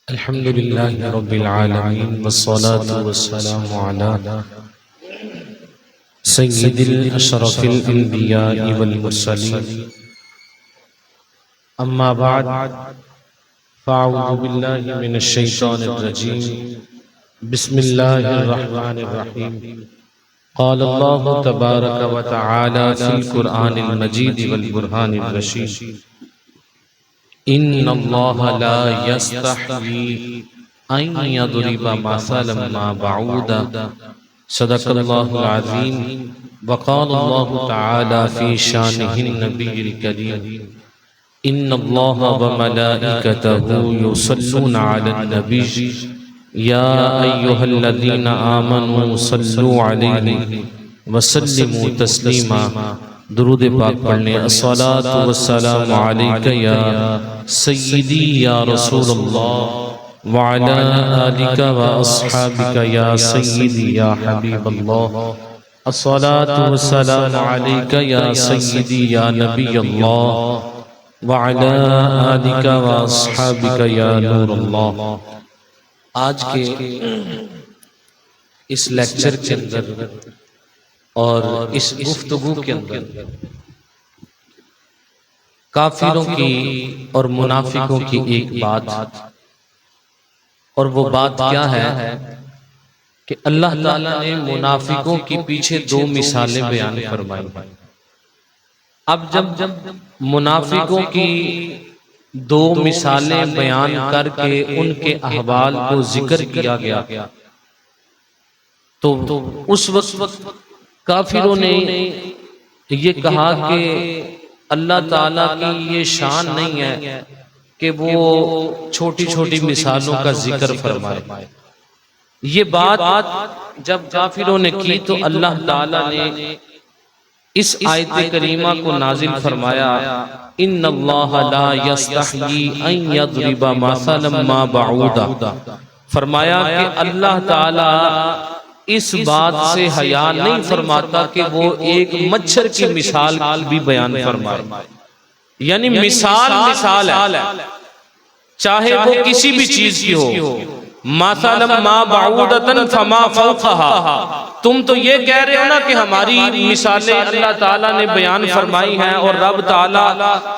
अल्हम्दुलिल्लाहि रब्बिल आलमीन वस्सलातु वस्सलामु अला सय्यिदिल अशरफिल अंबिया'i वल मुरसलीन अम्मा बाद फ़अऊज़ु बिल्लाहि मिनश शैतानिर रजीम बिस्मिल्लाहिर रहमानिर रहीम क़ाल अल्लाहु तबारक व तआला फ़िल क़ुरआनिल मजीद वल बुरहानिर रशीद इन्नल्लाह ला यस्तही अन यदरिबा मसलन मा बऊदा सदक़ल्लाहुल अज़ीम व क़ाल अल्लाहु तआला फ़ी शानिहिन नबिय्यिल करीम इन्नल्लाह व मलाइकतहु युसल्लूना अलन नबी या अय्युहल्लज़ीना आमनू सल्लू अलैहि व सल्लिमू तस्लीमा। दुरूद पाक पढ़ने अस्सलातु वस्सलामु अलैका या सय्यिदी या रसूलल्लाह व अला आलिका व अस्हाबिका या सय्यिदी या हबीबल्लाह। अस्सलातु वस्सलामु अलैका या सय्यिदी या नबीयल्लाह व अला आलिका व अस्हाबिका या नूरल्लाह। आज के इस लेक्चर के अंदर और इस गुफ्तगू के अंदर काफिरों की और मुनाफिकों की एक बात, और वो बात क्या है कि अल्लाह ताला ने मुनाफिकों के पीछे दो मिसालें बयान फरमाई। अब जब मुनाफिकों की दो मिसालें बयान करके उनके अहवाल को जिक्र किया गया तो उस वक्त काफिरों ने ये कहा कि अल्लाह ताला की ये शान नहीं है कि वो छोटी छोटी मिसालों का जिक्र फरमाए। ये बात जब काफिरों ने की तो अल्लाह ताला ने इस आयत करीमा को नाजिल फरमाया, इन्नल्लाह ला यस्तही अन यदरिबा मसलन मा बऊदा। फरमाया कि अल्लाह ताला इस बात से हया नहीं फरमाता कि वो एक मच्छर की मिसाल भी बयान फरमाए। यानी मिसाल है, चाहे वो किसी भी चीज की हो। मसलन मा बऊदतन फमा फौक़हा। तुम तो ये कह रहे हो ना कि हमारी मिसालें अल्लाह ताला ने बयान फरमाई हैं और रब ताला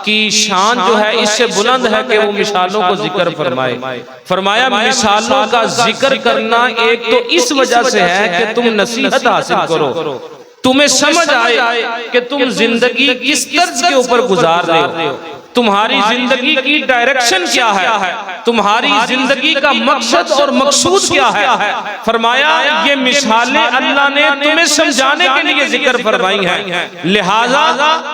की शान जो है इससे बुलंद है कि वो मिसालों को जिक्र फरमाए। फरमाया मिसालों का जिक्र करना एक तो इस वजह से है कि तुम नसीहत हासिल करो, तुम्हें समझ आए कि तुम जिंदगी किस तर्ज के ऊपर गुजार रहे हो, तुम्हारी जिंदगी की डायरेक्शन क्या है, तुम्हारी जिंदगी का मकसद और मकसूद क्या है। फरमाया ये मिसालें अल्लाह ने तुम्हें समझाने के लिए जिक्र फरमाई हैं, लिहाजा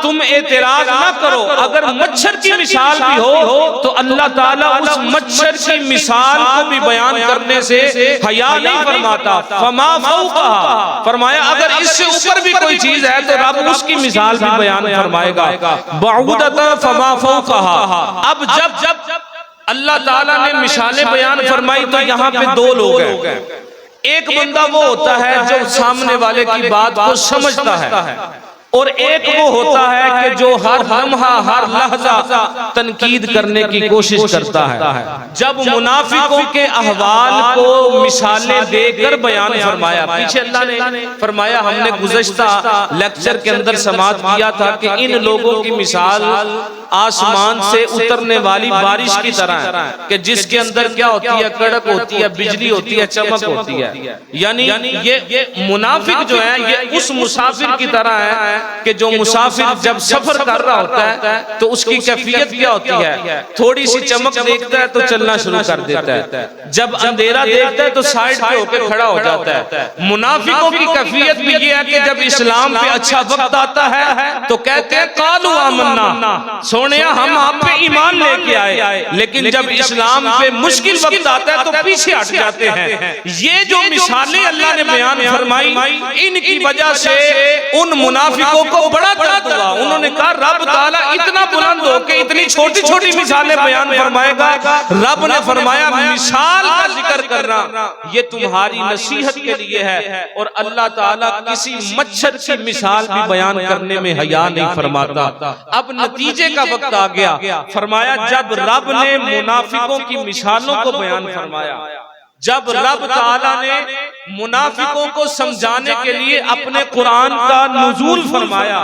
तुम एतराज ना करो। अगर मच्छर की मिसाल भी हो तो अल्लाह ताला उस मच्छर की मिसाल को भी बयान करने से हया नहीं फरमाता। फमा फौक़हा। फरमाया अगर इससे ऊपर भी कोई चीज है तो रब उसकी मिसाल भी बयान फरमाएगा। बऊदता फमा फौक़हा। अब जब अल्लाह ताला ने मिसालें बयान फरमाई तो यहाँ पे दो लोग हैं। एक बंदा वो होता है जो सामने वाले की बात को समझता है, और एक वो होता है कि जो हर लम्हा हर लहजा तनकीद करने की कोशिश करता है। जब मुनाफिकों के अहवाल को मिसालें देकर बयान फरमाया, पीछे अल्लाह ने फरमाया, हमने गुज़श्ता लेक्चर के अंदर समाअत किया था कि इन लोगों की मिसाल आसमान से उतरने वाली बारिश की तरह है कि जिसके अंदर क्या होती है, कड़क होती है, बिजली होती है, चमक होती है। यानी ये मुनाफिक जो है ये उस मुसाफिर की तरह है कि जो मुसाफिर जब सफर कर रहा होता है तो उसकी कैफियत क्या होती है, थोड़ी सी चमक देखता है तो चलना शुरू कर देता है, जब अंधेरा देखता है तो साइड पे होकर खड़ा हो जाता है। मुनाफिकों की कैफियत भी ये है कि जब इस्लाम पे अच्छा वक्त आता है तो कहते हैं कालू आमन्ना, सोनिया हम आप पे ईमान लेके आए, लेकिन जब इस्लाम पे मुश्किल वक्त आता है तो पीछे हट जाते हैं। ये जो मिसालें अल्लाह ने बयान फरमाई, इनकी वजह से उन मुनाफिकों को बड़ा दर्द हुआ। उन्होंने कहा रब ताला इतना बुलंद हो के इतनी छोटी छोटी मिसालें बयान फरमाएगा। रब ने फरमाया मिसाल का जिक्र करना ये तुम्हारी नसीहत के लिए है, और अल्लाह ताला किसी मच्छर की मिसाल भी बयान करने में हया नहीं फरमाता। अब नतीजे का वक्त आ गया। फरमाया जब रब ने मुनाफिकों की मिसालों को बयान फरमाया, जब रब ताला ने मुनाफिकों को समझाने के लिए अपने कुरान का नुज़ूल फरमाया,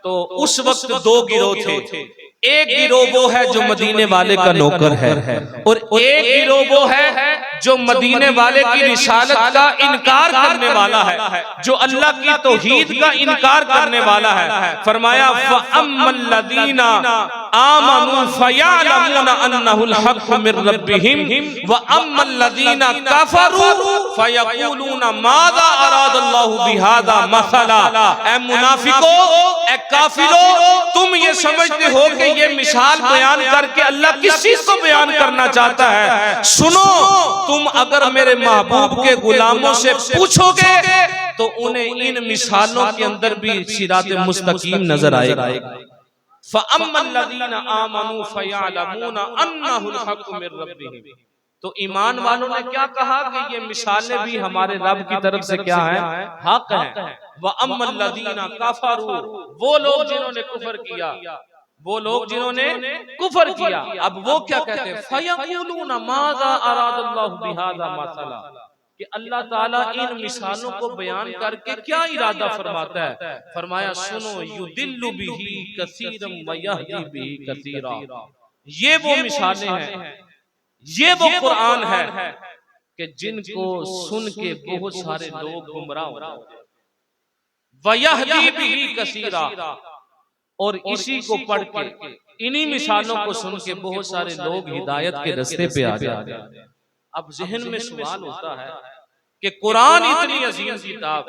तो उस वक्त दो गिरोह थे। एक गिरोह वो है जो मदीने वाले का नौकर है, और एक गिरोह वो है जो मदीने वाले की रिसालत का इनकार करने वाला है, जो अल्लाह की तौहीद का इनकार करने वाला है। फरमाया फअम्मल्लज़ीना आमनू फयअलमूना अन्नहुल हक़्क़ु मिर रब्बिहिम व अम्मल्लज़ीना कफ़रू फयक़ूलूना माज़ा अरादल्लाहु बिहाज़ा मसला। ऐ मुनाफिको, ऐ काफिरो, तुम ये समझते हो कि ये मिसाल बयान करके अल्लाह किस चीज को बयान करना चाहता है? सुनो, तुम अगर मेरे महबूब के गुलामों से पूछोगे तो उन्हें इन मिसालों के अंदर भी सिरात मुस्तकीम नजर आएगा। फ़अम्मल्लज़ीना आमनू फ़यअलमूना अन्नहुल हक़्क़ु मिर रब्बिहिम। तो ईमान वालों ने क्या कहा कि ये मिसालें भी हमारे रब की तरफ से क्या है? हक है। व अम्मल्लज़ीना कफ़रू, वो लोग जिन्होंने कुफर किया, वो लोग जिन्होंने कुफर किया, अब वो क्या कहते हैं? फयक़ूलूना माज़ा अरादल्लाहु बिहाज़ा मसला, कि अल्लाह ताला इन मिसालों को बयान करके क्या इरादा फरमाता है? फरमाया सुनो, युदिल्लु बिही कसीरम व यहदी बिही कसीरा। ये वो मिसालें हैं, ये वो कुरान है कि जिनको सुन के बहुत सारे लोग गुमराह हो जाते हैं। व यहदी बिही कसीरा, और इसी को पढ़ के, इन्हीं मिसालों को सुन के बहुत सारे लोग हिदायत के रास्ते पे आ जाते हैं। अब ज़हन में सवाल होता है कि कुरान इतनी अजीम किताब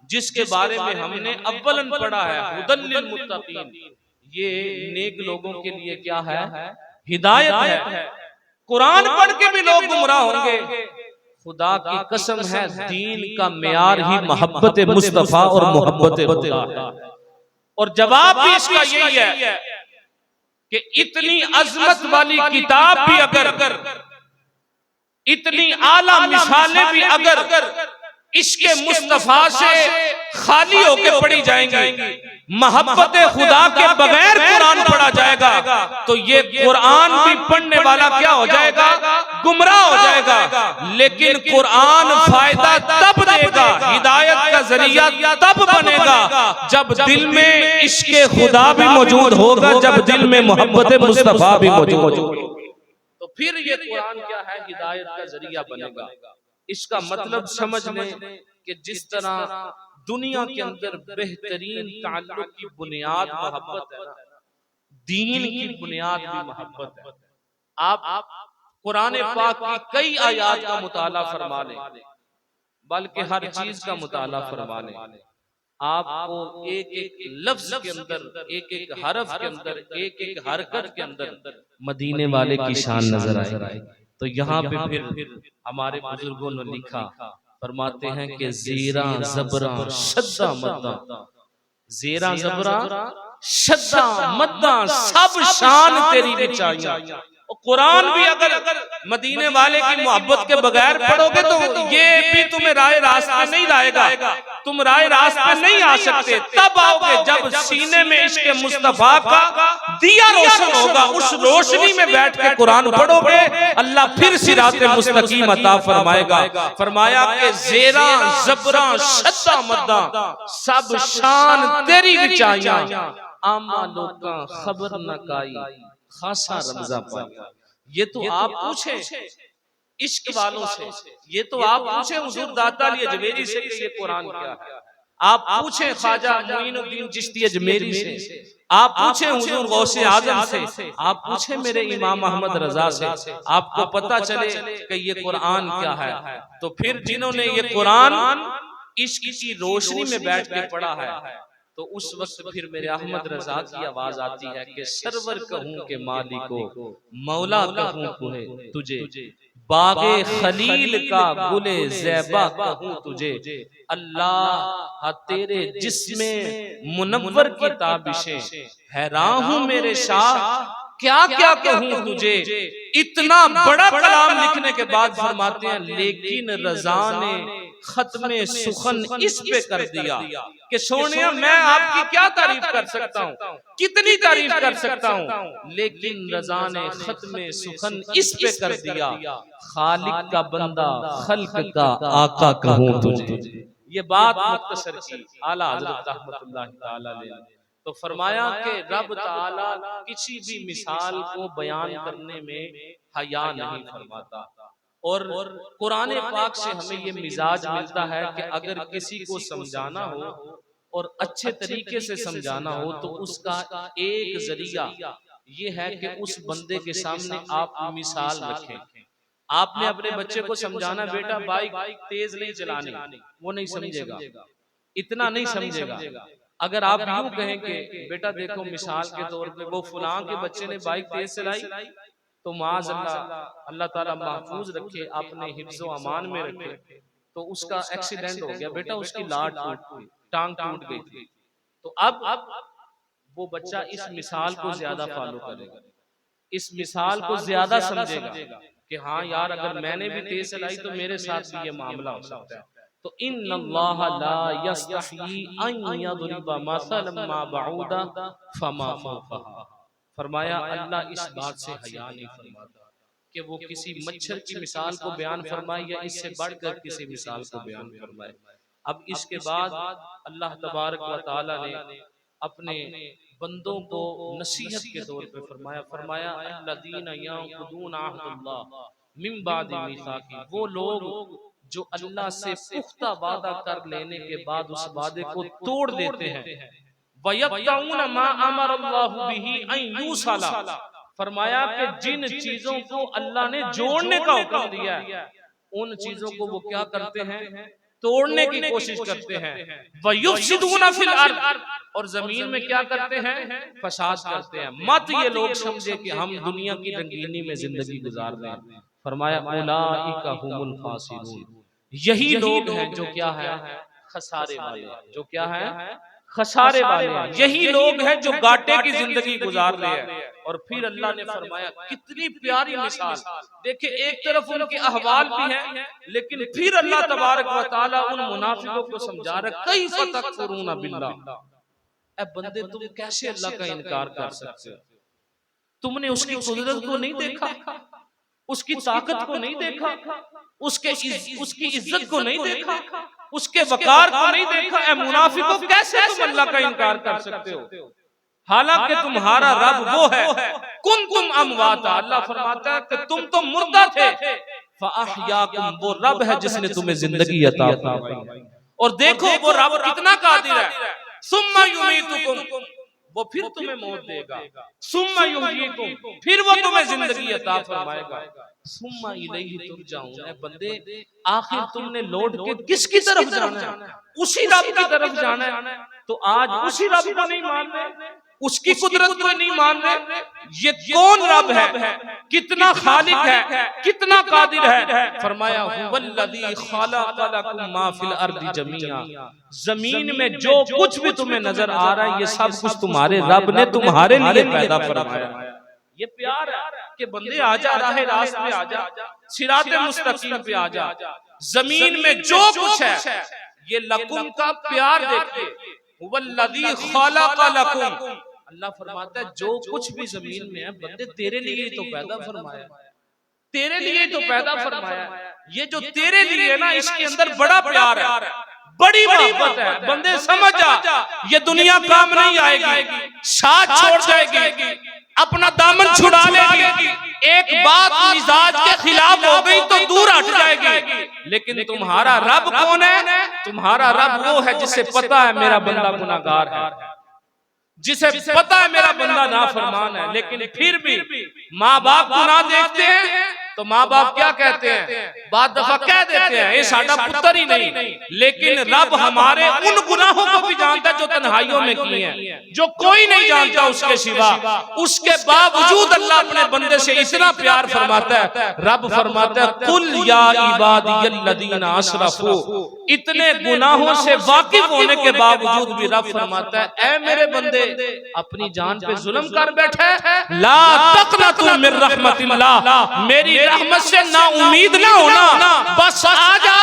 जिसके बारे में हमने अव्वलन पढ़ा है हुदल लिल मुत्तकीन, ये नेक लोगों के लिए क्या है? हिदायत है। कुरान पढ़ के भी लोग गुमराह होंगे। खुदा की कसम है, दीन का मेयार ही मोहब्बत मुस्तफा और मोहब्बत खुदा है। और जवाब भी इसका यही है कि इतनी अजमत वाली किताब भी अगर, इतनी आला मिसालें भी अगर इसके मुस्तफा से खाली होकर पढ़ी जाएंगी, मोहब्बत खुदा के बगैर कुरान पढ़ा जाएगा, तो ये कुरान भी पढ़ने वाला क्या हो जाएगा? गुमराह हो जाएगा। लेकिन कुरान फायदा तब देगा, हिदायत का जरिया तब बनेगा जब दिल में इश्क़े खुदा भी मौजूद होगा, जब दिल में मोहब्बत मुस्तफा भी मौजूद होगी, तो फिर ये कुरान क्या है? हिदायत का जरिया बनेगा। इसका मतलब समझ लें कि जिस तरह दुनिया के अंदर बेहतरीन ताल्लुक की बुनियाद मोहब्बत है, दीन की बुनियाद भी मोहब्बत है। आप कुरान पाक की कई आयात का मुताला फरमा लें, बल्कि हर चीज का मुताला फरमा लें, आपको एक एक लफ्ज के अंदर, एक एक हरफ के अंदर, एक एक हरकत के अंदर मदीने वाले की शान नजर आएगी। तो यहाँ पे फिर हमारे बुजुर्गों ने लिखा, फरमाते हैं कि ज़ेरा ज़बरा शद्दा मद्दा, ज़ेरा ज़बरा शद्दा मद्दा सब शान तेरी बिचाइयां। और कुरान भी अगर मदीने वाले की मोहब्बत के बगैर पढ़ोगे तो ये भी तुम्हें राह रास्ते नहीं लाएगा, तुम राह रास्ते नहीं आ सकते। तब आओगे जब सीने में इश्क़े मुस्तफा का दिया रोशन होगा, उस रोशनी में बैठ के कुरान पढ़ोगे, अल्लाह फिर सिराते मुस्तकीम अता फरमाएगा। फरमाया कि ज़ेरा ज़बरा शद्दा मद्दा सब शान तेरी बिचाइयां, आमा लोका खबर न काई खासा रमजा पाया। ये तो आप पूछे इश्क वालों से, ये तो आप पूछे हुजूर दाता अली अजमेरी से कि ये कुरान क्या है, आप पूछे ख्वाजा मोइनुद्दीन चिश्ती अजमेरी से, आप पूछे हुजूर गौसे आजम से, आप पूछे मेरे इमाम अहमद रजा से, आपको पता चले कि ये कुरान क्या है। तो फिर जिन्होंने ये कुरान इश्क की रोशनी में बैठ के पढ़ा है, तो उस वक्त फिर मेरे अहमद रजा की आवाज आती है कि सरवर कहूं के मालिको, मौला कहूं तुझे, बागे खलील का गुले ज़ैबा कहूं तुझे, अल्लाह तेरे जिस्मे मुनव्वर की ताबिशें, हैरान हूं मेरे शाह क्या क्या कहूं तुझे। इतना बड़ा कलाम लिखने के बाद फरमाते हैं लेकिन रजा ने खत्मे सुखन इस पे कर दिया कि सोनिया मैं आपकी क्या तारीफ कर सकता हूँ, कितनी तारीफ कर सकता हूँ, लेकिन रज़ा ने खत्मे सुखन इस पे कर दिया, खालिक का बंदा खल्क का आका कहूँ तुझे। ये बात मुख्तसर की आला हज़रत रहमतुल्लाह तआला अलैह। तो फरमाया कि रब ताला किसी भी मिसाल को बयान करने में हया नहीं फरमाता। और कुरान पाक से हमें ये मिजाज मिलता है कि अगर किसी को समझाना हो और अच्छे तरीके से समझाना हो तो उसका एक जरिया ये है कि उस बंदे के सामने आप मिसाल रखें। आपने अपने बच्चे को समझाना बेटा बाइक तेज नहीं चलानी, वो नहीं समझेगा, इतना नहीं समझेगा। अगर आप यूं कहें कि बेटा देखो मिसाल के तौर पे वो फलां के बच्चे ने बाइक तेज चलाई तो माज अल्लाह ताला महफूज रखे, अपने हिफ्ज़ो अमान में रखे, तो उसका एक्सीडेंट हो गया, बेटा उसकी लाट टूट गई, टांग टूट गई थी। तो अब वो बच्चा इस मिसाल को ज्यादा फॉलो करेगा, इस मिसाल को ज्यादा समझेगा कि हाँ यार अगर मैंने भी तेज चलाई तो मेरे साथ भी ये मामला हो सकता है। तो इन्नल्लाह ला यस्तही अन यदरिबा मसलन मा बऊदा फमा फौकहा। फरमाया अल्लाह इस बात से हया नहीं फरमाता कि वो किसी मच्छर की मिसाल को बयान फरमाए या इससे बढ़कर किसी मिसाल को बयान फरमाए। अब इसके बाद अल्लाह तबारक व तआला ने अपने बंदों को नसीहत के तौर पे फरमाया अल्लज़ीना यअखुदून अहदल्लाह मिन बादि मीसाकी, वो लोग जो अल्लाह से पुख्ता वादा कर लेने के बाद उस वादे को तोड़ देते हैं। वयक़तऊन मा अमरल्लाहु बिही अन यूसला, फरमाया कि जिन चीजों को अल्लाह ने जोड़ने का हुक्म दिया है उन चीजों को वो क्या करते हैं, तोड़ने की कोशिश करते हैं। वयुफ्सिदूना फिल अर्द, और जमीन में क्या करते हैं, फसाद करते हैं। मत ये लोग समझे कि हम दुनिया की रंगीनी में जिंदगी गुजार रहे हैं। फरमाया उलाइका हुमुल खासिरून, यही लोग हैं जो क्या है, खसारे वाले, जो क्या है, खसारे वाले हैं। यही लोग हैं जो घाटे की जिंदगी गुजार रहे हैं। और फिर अल्लाह ने फरमाया कितनी प्यारी मिसाल, देखिए एक तरफ उनके अहवाल भी हैं लेकिन फिर अल्लाह तबारक व तआला उन मुनाफिकों को समझा रहा, कैफ तकफुरून बिल्लाह, ऐ बंदे तुम कैसे अल्लाह का इनकार कर सकते हो, तुमने उसकी कुदरत को नहीं देखा, उसकी ताकत को नहीं देखा, उसकी इज्जत को नहीं देखा, उसके वकार को नहीं देखा, ऐ मुनाफिकों कैसे तुम अल्लाह का इनकार कर सकते हो, हालांकि तुम्हारा रब वो है कुंतुम अमवाता, अल्लाह फरमाता है कि तुम तो मुर्दा थे, फअहयाकुम, वो रब है जिसने तुम्हें जिंदगी अता फरमाई। और देखो वो रब कितना कादिर है, सुम्मा युमीतुकुम, वो फिर तुम्हें मौत देगा, सुम्मा युहयीकुम, फिर वो तुम्हें जिंदगी अता फरमाएगा, सुम्मा इलैहि तुरजाऊन, ऐ बंदे आखिर तुमने लौट के किसकी तरफ जाना है, उसी रब की तरफ जाना है। तो आज उसी रब को नहीं मान रहे, उसकी कुदरत को नहीं मान रहे, ये कौन रब है, कितना खालिक है, कितना कादिर है। फरमाया हुवल्लज़ी खलक़ लकुम मा फिल अर्दि जमीआ, जमीन में जो कुछ भी तुम्हें नजर आ रहा है ये सब कुछ तुम्हारे रब ने तुम्हारे लिए पैदा फरमाया। ये प्यार है कि बंदे आजा, राहे रास्त पे आजा, सिराते मुस्तकीम पे आजा, जमीन में जो कुछ है ये लकुम का प्यार देखिए, हुवल्लज़ी खलक़ लकुम, अल्लाह फरमाता है जो कुछ भी जमीन में है बंदे तेरे लिए तो पैदा फरमाया, तेरे लिए तो पैदा फरमाया। ये जो तेरे लिए ना इसके अंदर बड़ा प्यार है, बड़ी मोहब्बत है। बंदे समझ जा ये दुनिया काम नहीं आएगी, साथ छोड़ जाएगी, अपना दामन छुड़ा लेगी, एक बात मिजाज के खिलाफ हो गई तो दूर हट जाएगी। लेकिन तुम्हारा रब कौन है, तुम्हारा रब वो है जिसे पता है मेरा बंदा गुनाहगार है, जिसे पता है मेरा बंदा नाफरमान है, लेकिन फिर भी माँ बाप गुनाह देखते हैं तो माँ बाप क्या कहते हैं, बाद दफा कह देते हैं ये साडा पुत्र ही नहीं, लेकिन रब हमारे उन गुनाहों को भी जानता है जो तन्हाइयों में किए हैं, जो कोई नहीं जानता उसके सिवा। उसके बावजूद अल्लाह अपने बंदे से इतना प्यार फरमाता है। रब फरमाता है कुल या इबादियल्लज़ीना असरफू, इतने गुनाहों से वाकिफ होने के बावजूद भी रब फरमाता है ऐ मेरे बंदे अपनी जान पे जुल्म कर बैठे, ला तक़नतू मिन रहमतिल्लाह, मेरी रहमत से ना उम्मीद ना होना, बस आ जा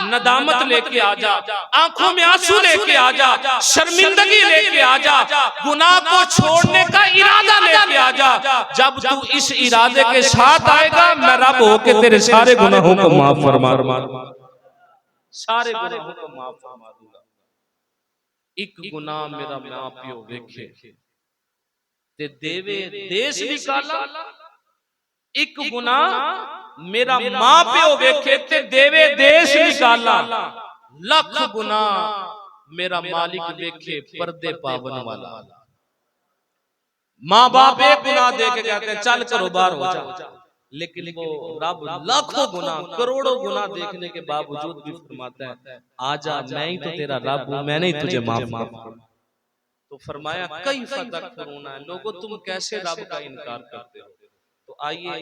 नदामत लेके आ जा, आंखों में आंसू लेके आ जा, शर्मिंदगी लेके आ जा, गुनाह को छोड़ने का इरादा लेके आ जा। जब तू इस इरादे के साथ आएगा, मैं रब होके तेरे सारे गुनाहों को माफ फरमा दूंगा, सारे गुनाहों को माफ फरमा दूंगा। एक गुनाह मेरा मां प्यो वेखे ते देवे देश निकाला, एक गुनाह मेरा मां प्यो वेखे ते देवे देश निकाला, लख गुनाह मेरा मालिक वेखे पर्दे पावन वाला। माँ बाप एक गुनाह दे के कहते हैं चल करो बाहर हो जा, लेकिन वो रब लाखों गुना करोड़ों गुना देखने के बावजूद भी फरमाता है आजा, मैं ही तो तेरा रब हूं, मैंने ही तुझे माफ किया। तो फरमाया कई फतक फरूना है, लोगों तुम कैसे रब का इनकार करते हो। तो आइए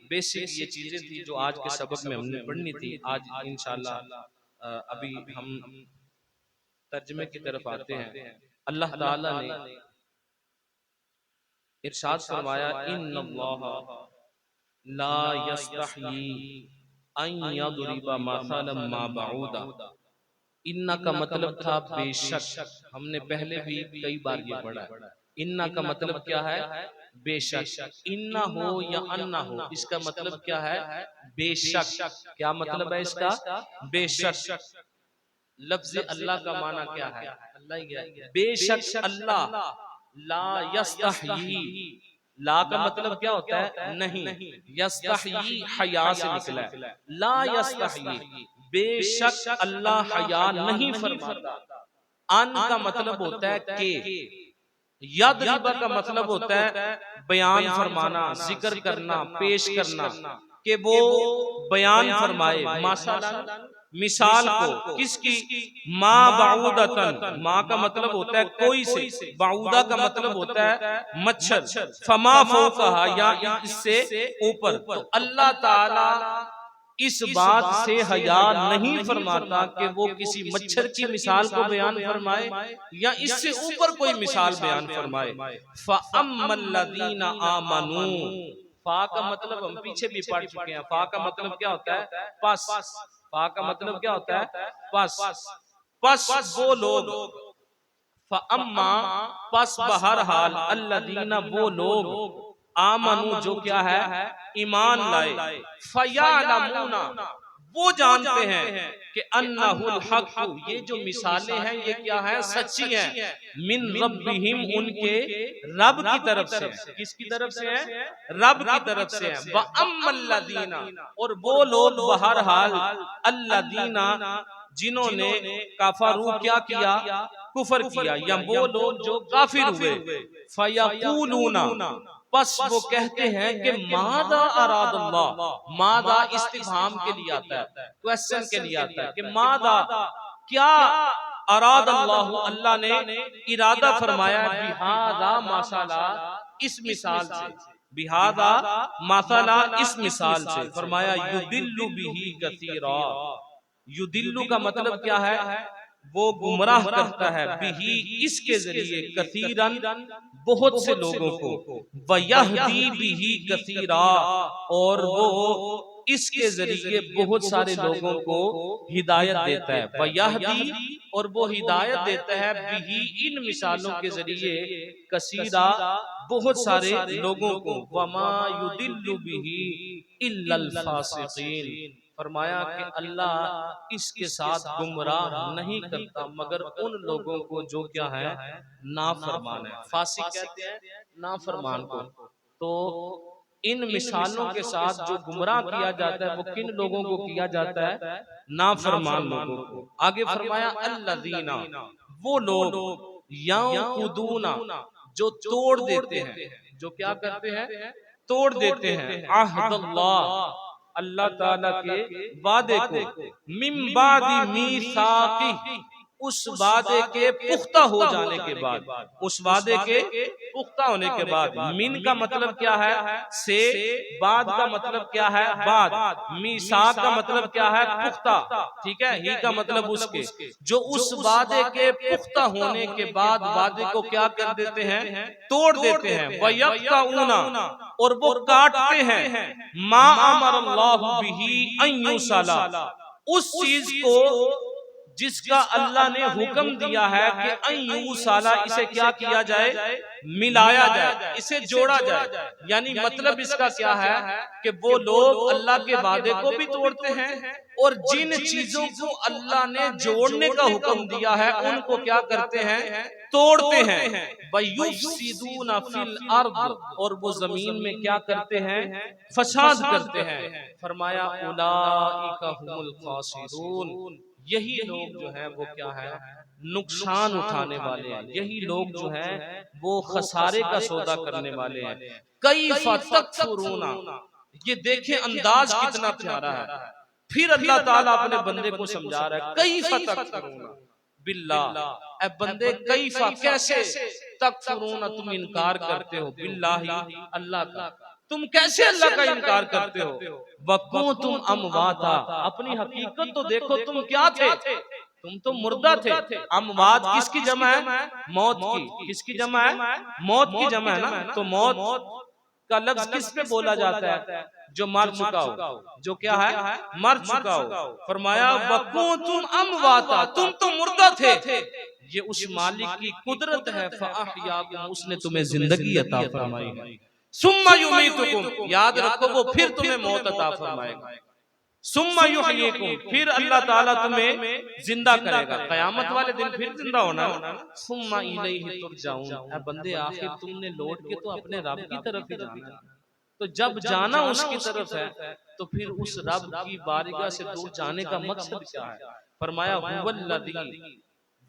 बेसिक ये चीजें थी जो आज के सबक में हमने पढ़नी थी। आज इंशाल्लाह अभी हम तर्जमे की तरफ आते हैं। अल्लाह ताला ने इरशाद फरमाया इन्नल्लाह ला यस्तही अन यदरिबा मसलन मा बऊदा। इन्ना का मतलब था बेशक, हमने पहले भी कई बार ये पढ़ा है। इन्ना का मतलब क्या है? बेशक। इन्ना हो या अन्ना हो, इसका मतलब क्या है? बेशक। क्या मतलब है इसका? बेशक। लफ्ज़ अल्लाह का माना क्या है? अल्लाह ही है। बेशक अल्लाह ला यस्तही, ला का मतलब क्या होता है? नहीं। यस्तही हया से निकला है। ला यस्तही, बेशक अल्लाह हया नहीं फरमाता। अन का मतलब होता है के, यदरिबा का मतलब होता है बयान फरमाना, जिक्र करना, पेश करना, कि वो बयान फरमाए माशाअल्लाह मिसाल को। किसकी? माँ बाऊदतन, माँ का मतलब होता है कोई से, बाऊदा का मतलब होता है मच्छर, फमा फौकहा या इससे ऊपर। तो अल्लाह ताला इस बात से हया नहीं फरमाता कि वो किसी मच्छर की मिसाल को बयान फरमाए या इससे ऊपर कोई मिसाल बयान फरमाए। फ़अम्मल्लज़ीना आमनू, फा का मतलब हम पीछे भी पढ़ चुके हैं। फा का मतलब क्या होता है? पस। फा का मतलब क्या होता है? पस। पस वो लोग, फ़अम्मा पस बहरहाल, अल्लज़ीना वो लोग, आमनू जो क्या है? ईमान लाए, फयअलमूना वो जानते हैं कि अन्नहुल हक़, ये जो मिसालें हैं ये क्या है? सच्ची हैं। मिन रब्बिहिम, उनके रब की तरफ से। किसकी तरफ से है? रब की तरफ से है। व अम्मल्लज़ीना, और वो लोग बहरहाल, अल्लज़ीना जिन्होंने कफरू क्या किया? कुफर किया, या वो लोग जो काफिर हुए। फयक़ूलूना, बस वो कहते हैं कि मादा अरादल्लाह, मादा इस्तिफहाम के लिए आता है, क्वेश्चन के लिए आता है कि मादा क्या अरादल्लाहु, अल्लाह ने इरादा फरमाया बिहादा माशाला, इस मिसाल से, बिहादा माशाला इस मिसाल से। फरमाया युदिल्लु बिही कसीरा, युदिल्लु का मतलब क्या है? वो गुमराह करता है, बिही इसके जरिए, कसीरन बहुत से लोगों को, वयहदी बिही कसीरा, और वो इसके जरिए बहुत सारे लोगों को हिदायत देता है। वयहदी, और वो हिदायत देता है, बिही इन मिसालों के जरिए, कसीरा बहुत सारे लोगों को। वमा युदिल्लु बिही इल्लल फासिकीन, फरमाया कि अल्लाह इसके साथ गुमराह नहीं करता मगर उन लोगों को जो क्या है? नाफरमान है। फासिक कहते हैं नाफरमान को। तो इन मिसालों के साथ जो गुमराह किया जाता है वो किन लोगों को किया जाता है? नाफरमान लोगों को। आगे फरमाया अल्लज़ीना, वो लोग, यंकुदूना जो तोड़ देते हैं, जो क्या करते हैं? तोड़ देते हैं, अहदल्लाह, अल्लाह ताला के वादे को, मिन बादी मीसाकी, उस वादे के पुख्ता हो जाने के बाद, उस वादे के पुख्ता होने के बाद। मिन का मतलब क्या है? से। बाद का मतलब क्या है? बाद। मीसाक का मतलब क्या है? पुख्ता। ठीक है। ही का मतलब उसके, जो उस वादे के पुख्ता होने के बाद वादे को क्या कर देते हैं? तोड़ देते हैं। वयक़तऊना, और वो काटते हैं, मा अमरल्लाहु बिही अन युसला, उस चीज को जिसका अल्लाह ने हुक्म दिया है कि अय्यू साला इसे क्या किया जाए, मिलाया जाए, इसे जोड़ा जाए। यानी मतलब इसका क्या है कि वो लोग अल्लाह के वादे को भी तोड़ते हैं और जिन चीजों को अल्लाह ने जोड़ने का हुक्म दिया है उनको क्या करते हैं, तोड़ते हैं। वयुफ्सिदूना फिल अर्द, और वो जमीन में क्या करते हैं, फसाद करते हैं। फरमाया उलाइका हुमुल खासिरून, यही लोग जो है वो क्या है, नुकसान उठाने वाले हैं। यही लोग जो हैं वो खसारे का सौदा करने वाले हैं। कैफ़ तकफुरूना, ये देखें अंदाज कितना प्यारा है। फिर अल्लाह ताला अपने बंदे को समझा रहा है, कैफ़ तकफुरूना बिल्लाह, ए बंदे कैफ़ा कैसे, तकफुरूना तुम इनकार करते हो, बिल्लाही अल्लाह का, तुम कैसे अल्लाह का इनकार करते हो। वकुं तुम अमवाता, अपनी हकीकत तो देखो तुम क्या थे, तुम तो मुर्दा थे। अमवात किसकी जमा है, मौत की। किसकी जमा है, मौत की जमा है ना। तो मौत का लफ्ज किस पे बोला जाता है, जो मर चुका हो, जो क्या है, मर चुका हो। फरमाया वकुं तुम अमवाता, तुम तो मुर्दा थे। ये उस मालिक की कुदरत है, फअहयाकुम, उसने तुम्हें जिंदगी अता फरमाई है। सुम्मा युमीतुकुम, याद रखो वो फिर तुम्हें मौत अता फरमाएगा। सुम्मा युहयीकुम, फिर अल्लाह ताला तुम्हें जिंदा करेगा, कयामत वाले दिन फिर जिंदा होना। सुम्मा इलैहि तुरजाऊन, ऐ बंदे आखिर तुमने लौट के तो अपने रब की तरफ ही जाना है। तो जब जाना उसकी तरफ है तो फिर उस रब की बारगाह से दूर जाने का मकसद क्या है। फरमाया हुवल्लज़ी,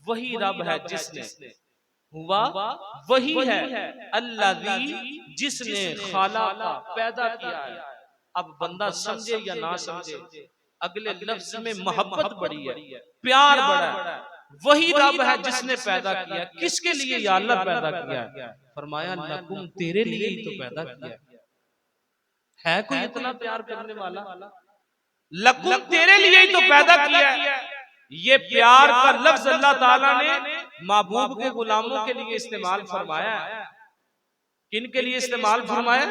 वही रब है जिसने, हुआ वही है, अल्लाज़ी जिसने, खालाका पैदा किया है। अब बंदा समझे या ना समझे, अगले लफ्ज में मोहब्बत बड़ी है, प्यार बड़ा है। वही रब है जिसने पैदा किया। किसके लिए या अल्लाह पैदा किया है। फरमाया लकुम, तेरे लिए ही तो पैदा किया है। कोई इतना प्यार करने वाला, लकुम तेरे लिए ही तो पैदा किया है। ये प्यार का लफ्ज अल्लाह ताला ने महबूब के गुलामों के लिए इस्तेमाल फरमाया है। किन के लिए इस्तेमाल फरमाया,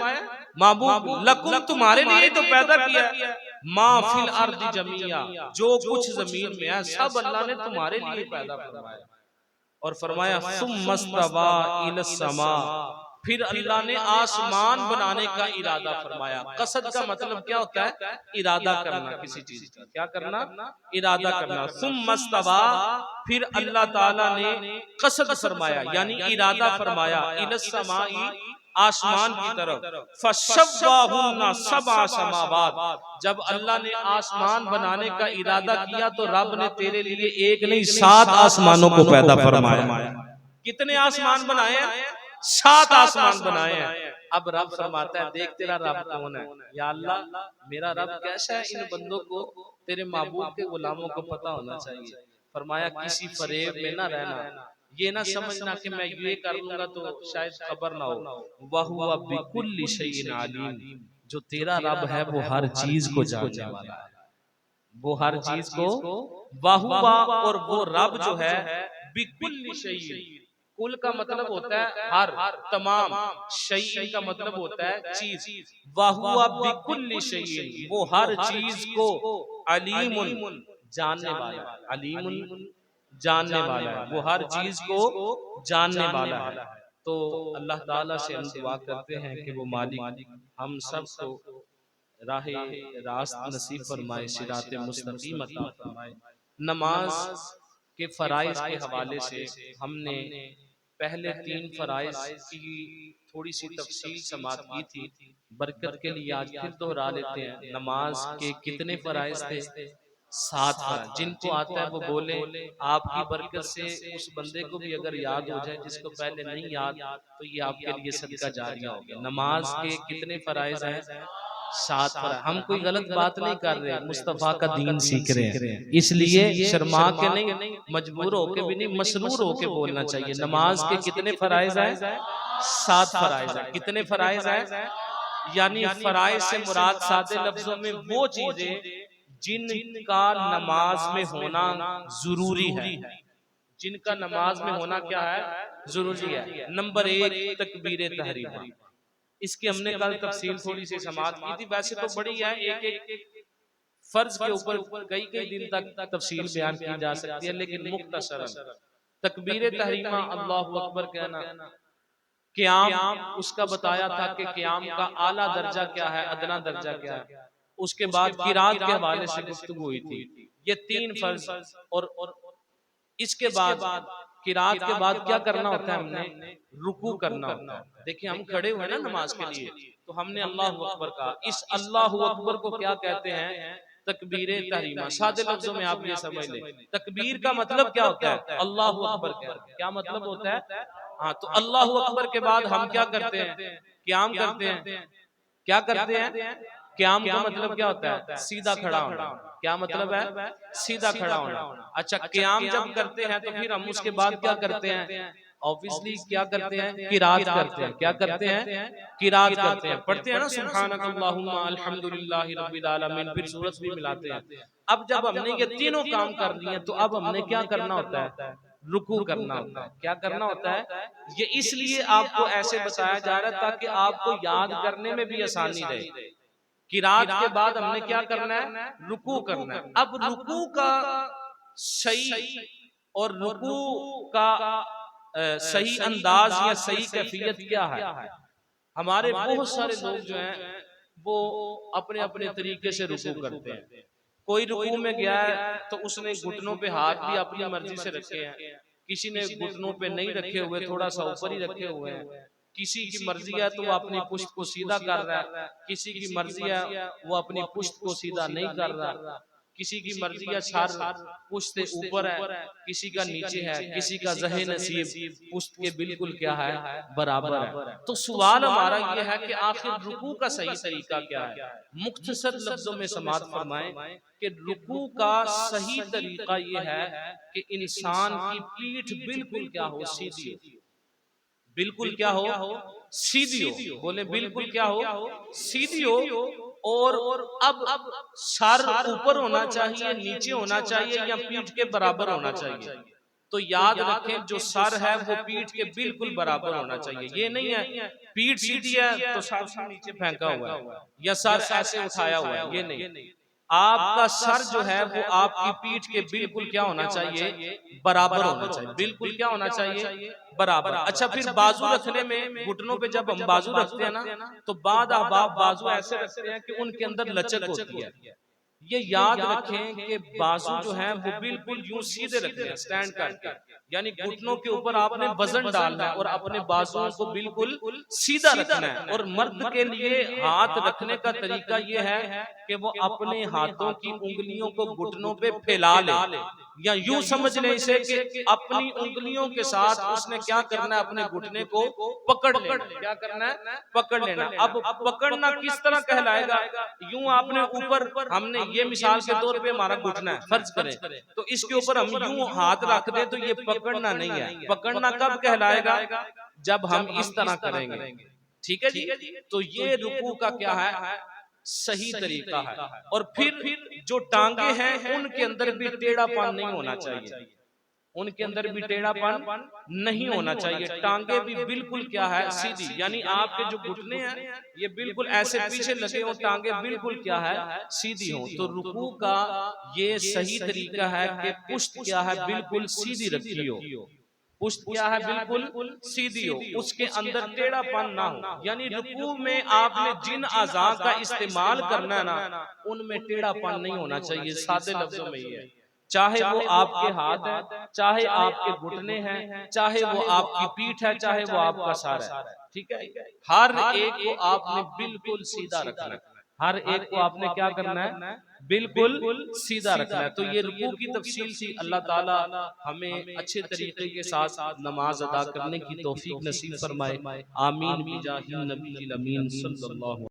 महबूब, लकुम तुम्हारे लिए तो पैदा किया। माँ फिल अर्द जमिया, जो कुछ जमीन में है सब अल्लाह ने तुम्हारे लिए पैदा फरमाया। और फरमाया सुम्मस्तवा इलस समा, फिर अल्लाह ने आसमान बनाने का इरादा फरमाया। कसद का मतलब क्या होता है, इरादा करना किसी चीज का, क्या करना, इरादा करना। सुम्मस्तवा, फिर अल्लाह ताला ने कसद फरमाया यानी इरादा फरमाया, इलस समाई, आसमान की तरफ। फशव्वाहुन्ना सबआ समावात, जब अल्लाह ने आसमान बनाने का इरादा किया तो रब ने तेरे लिए एक नहीं 7 आसमानों को पैदा फरमाया। कितने आसमान बनाए हैं, 7 आसमान बनाए हैं। अब रब फरमाता है, देख तेरा रब कौन है। या अल्लाह, मेरा रब कैसा है, इन बंदों को, तेरे महबूब के गुलामों को पता होना चाहिए। फरमाया किसी फरेब में ना रहना, ये ना समझना कि मैं ये कर लूंगा तो शायद खबर ना हो। वहुवा बिकुल्लि शैइन अलीम, जो तेरा रब है वो हर चीज को जानने वाला है, वो हर चीज को, वहुवा, और वो रब जो है, बिकुल्लि शैइन, कुल का मतलब होता है हर, तमाम, शैइन का मतलब होता है चीज। वहुवा बिकुल्लि शैइन, वो हर चीज को, अलीमुन जानने वाला है, अलीमुन जानने वाला है, वो हर चीज को जानने वाला है। तो अल्लाह ताला से हम दुआ करते हैं कि वो मालिक हम सबको राहे रास्त नसीब फरमाए, सिराते मुस्तकीम अता फरमाए। नमाज के फराइज के हवाले से हमने पहले 3 फराइज की थोड़ी सी तफसील समात की थी। बरकत के लिए आज फिर दोहरा लेते हैं। नमाज के कितने फराइज थे, 7 फराइज। जिनको आता है वो बोले, आपकी बरकत से उस बंदे को भी अगर याद हो जाए जिसको पहले नहीं याद, तो ये आपके लिए सदका जारिया हो गया। नमाज के कितने फराइज हैं, 7 फराइज। हम कोई गलत बात नहीं कर रहे, मुस्तफा का दीन सीख रहे हैं, इसलिए शर्मा के नहीं, मजबूर होके भी नहीं, मसरूर होके बोलना चाहिए। नमाज के कितने फराइज हैं, 7 फराइज हैं। कितने फराइज हैं, यानी फराइज से मुराद सादे लफ्जों में वो चीजें जिनका नमाज में होना जरूरी है, जिनका नमाज में होना क्या है, जरूरी है। नंबर 1 तकबीर तहरीमा, इसकी हमने कल तफसील थोड़ी सी समात की थी। वैसे तो बड़ी है, एक फर्ज के ऊपर कई कई दिन तक तफसील बयान की जा सकती है, लेकिन मुख्तसरन तकबीर तहरीमा अल्लाहु अकबर कहना, क़याम उसका बताया था कि क़याम का आला दर्जा क्या है, अदना दर्जा क्या है। उसके बाद किरात के हवाले से गुफ्तगू हुई थी। ये 3 फर्ज और इसके बाद किरात के बाद क्या करना होता है, हमने रुकू करना होता है। देखिए हम खड़े हुए ना नमाज के लिए, तो हमने अल्लाहु अकबर कहा। इस अल्लाहु अकबर को क्या कहते हैं, तकबीर तहरीमा। सादे लफ्जों में आप ये समझ लें, तकबीर का मतलब क्या होता है, अल्लाहु अकबर क्या मतलब होता है। हाँ, तो अल्लाहु अकबर के बाद हम क्या करते हैं, क़याम करते हैं। क्या करते हैं, क़याम का मतलब क्या होता है, सीधा खड़ा होना। क्या मतलब है, सीधा खड़ा होना। अच्छा, क़याम जब करते हैं तो फिर हम उसके बाद क्या करते हैं, ऑब्वियसली क्या करते हैं, किरात करते हैं। क्या करते हैं, किरात करते हैं, पढ़ते हैं ना सुब्हानक अल्लाहुम्मा अल्हम्दुलिल्लाहि रब्बिल आलमीन, फिर सूरत भी मिलाते हैं। अब जब हमने ये तीनों काम कर लिए तो अब हमने क्या करना होता है, रुकू करना होता है। क्या करना होता है, ये इसलिए आपको ऐसे बताया जा रहा है ताकि आपको याद करने में भी आसानी रहे। किरात के बाद हमने क्या करना है, रुकू करना है। अब रुकू का सही और रुकू का सही अंदाज या सही कैफियत क्या है। हमारे बहुत सारे लोग जो हैं वो अपने अपने तरीके से रुकू करते हैं। कोई रुकू में गया है तो उसने घुटनों पे हाथ भी अपनी मर्जी से रखे हैं, किसी ने घुटनों पे नहीं रखे हुए, थोड़ा सा ऊपर ही रखे हुए हैं। किसी की मर्जी है तो वो अपनी पुश्त को सीधा कर रहा है, किसी की मर्जी है वो अपनी पुश्त को सीधा नहीं कर रहा, किसी की मर्जी है सर पुश्त से ऊपर है, किसी का नीचे है, किसी का ज़हे नसीब पुश्त के बिल्कुल क्या है, बराबर है। तो सवाल हमारा ये है कि आखिर रुकू का सही तरीका क्या है। मुख्तसर लफ्जों में समाअत फरमाएं कि रुकू का सही तरीका ये है कि इंसान की पीठ बिल्कुल क्या हो, सीधी हो। बिल्कुल क्या हो, सीधी हो। बोले बिल्कुल क्या हो, सीधी हो। और अब सर ऊपर होना चाहिए, नीचे होना चाहिए, या पीठ के बराबर होना चाहिए। तो याद रखें जो सर है वो पीठ के बिल्कुल बराबर होना चाहिए। ये नहीं है पीठ सीधी है तो सर नीचे फेंका हुआ है या सर ऐसे उठाया हुआ है, ये नहीं। आपका सर जो है वो आपकी पीठ के बिल्कुल क्या होना चाहिए, बराबर होना चाहिए। बिल्कुल क्या होना चाहिए, बराबर। अच्छा, फिर बाजू रखने में घुटनों पे जब हम बाजू रखते हैं ना, तो बाद अहबाब बाजू ऐसे रखते हैं कि उनके अंदर लचक होती है। ये याद रखें कि बाजू जो है वो बिल्कुल यूं सीधे रखने हैं, स्टैंड करके, यानी घुटनों के ऊपर आपने वजन डालना है और अपने बाजुओं को बिल्कुल सीधा रखना है। और मर्द के लिए हाथ रखने का तरीका ये है कि वो अपने हाथों की उंगलियों को घुटनों पे फैला ले, या यूं समझ लें इसे कि अपनी उंगलियों के साथ उसने क्या करना है, अपने घुटने को पकड़ लेना। क्या करना है, पकड़ लेना। अब पकड़ना किस तरह कहलाएगा, यूं आपने ऊपर, हमने ये मिसाल के तौर पे हमारा घुटना है, फर्ज करें तो इसके ऊपर हम यूं हाथ रख दे तो ये पकड़ना नहीं है। पकड़ना कब कहलाएगा, जब हम इस तरह करेंगे। ठीक है जी। तो ये रुकू का क्या है, सही तरीका है। और फिर जो टांगे हैं उनके अंदर भी टेढ़ापन नहीं होना चाहिए, उनके अंदर भी टेढ़ापन नहीं होना चाहिए। टांगे भी बिल्कुल क्या है, सीधी, यानी आपके जो घुटने हैं ये बिल्कुल ऐसे पीछे लगे हो, टांगे बिल्कुल क्या है, सीधी हो। तो रुकू का ये सही तरीका है कि पुश्त क्या है, बिल्कुल सीधी रखी हो। पुश्त क्या है, बिल्कुल सीधी हो, उसके अंदर टेढ़ापन ना हो। यानी रुकू में आपने जिन आज़ा का इस्तेमाल करना है ना, उनमें टेढ़ापन नहीं होना चाहिए। सादे लफ्जों में ये है, चाहे वो आपके हाथ है, चाहे आपके घुटने हैं, चाहे वो आपकी पीठ है, चाहे वो आपका सर है। ठीक है, हर एक को आपने बिल्कुल सीधा रखना है। हर एक को आपने क्या करना है, बिल्कुल सीधा रखना है। तो ये रुकू की तफसील थी। अल्लाह ताला हमें अच्छे तरीके के साथ नमाज अदा करने की तौफीक नसीब फरमाए। आमीन बिजाहिन नबील अमीन सल्लल्लाहु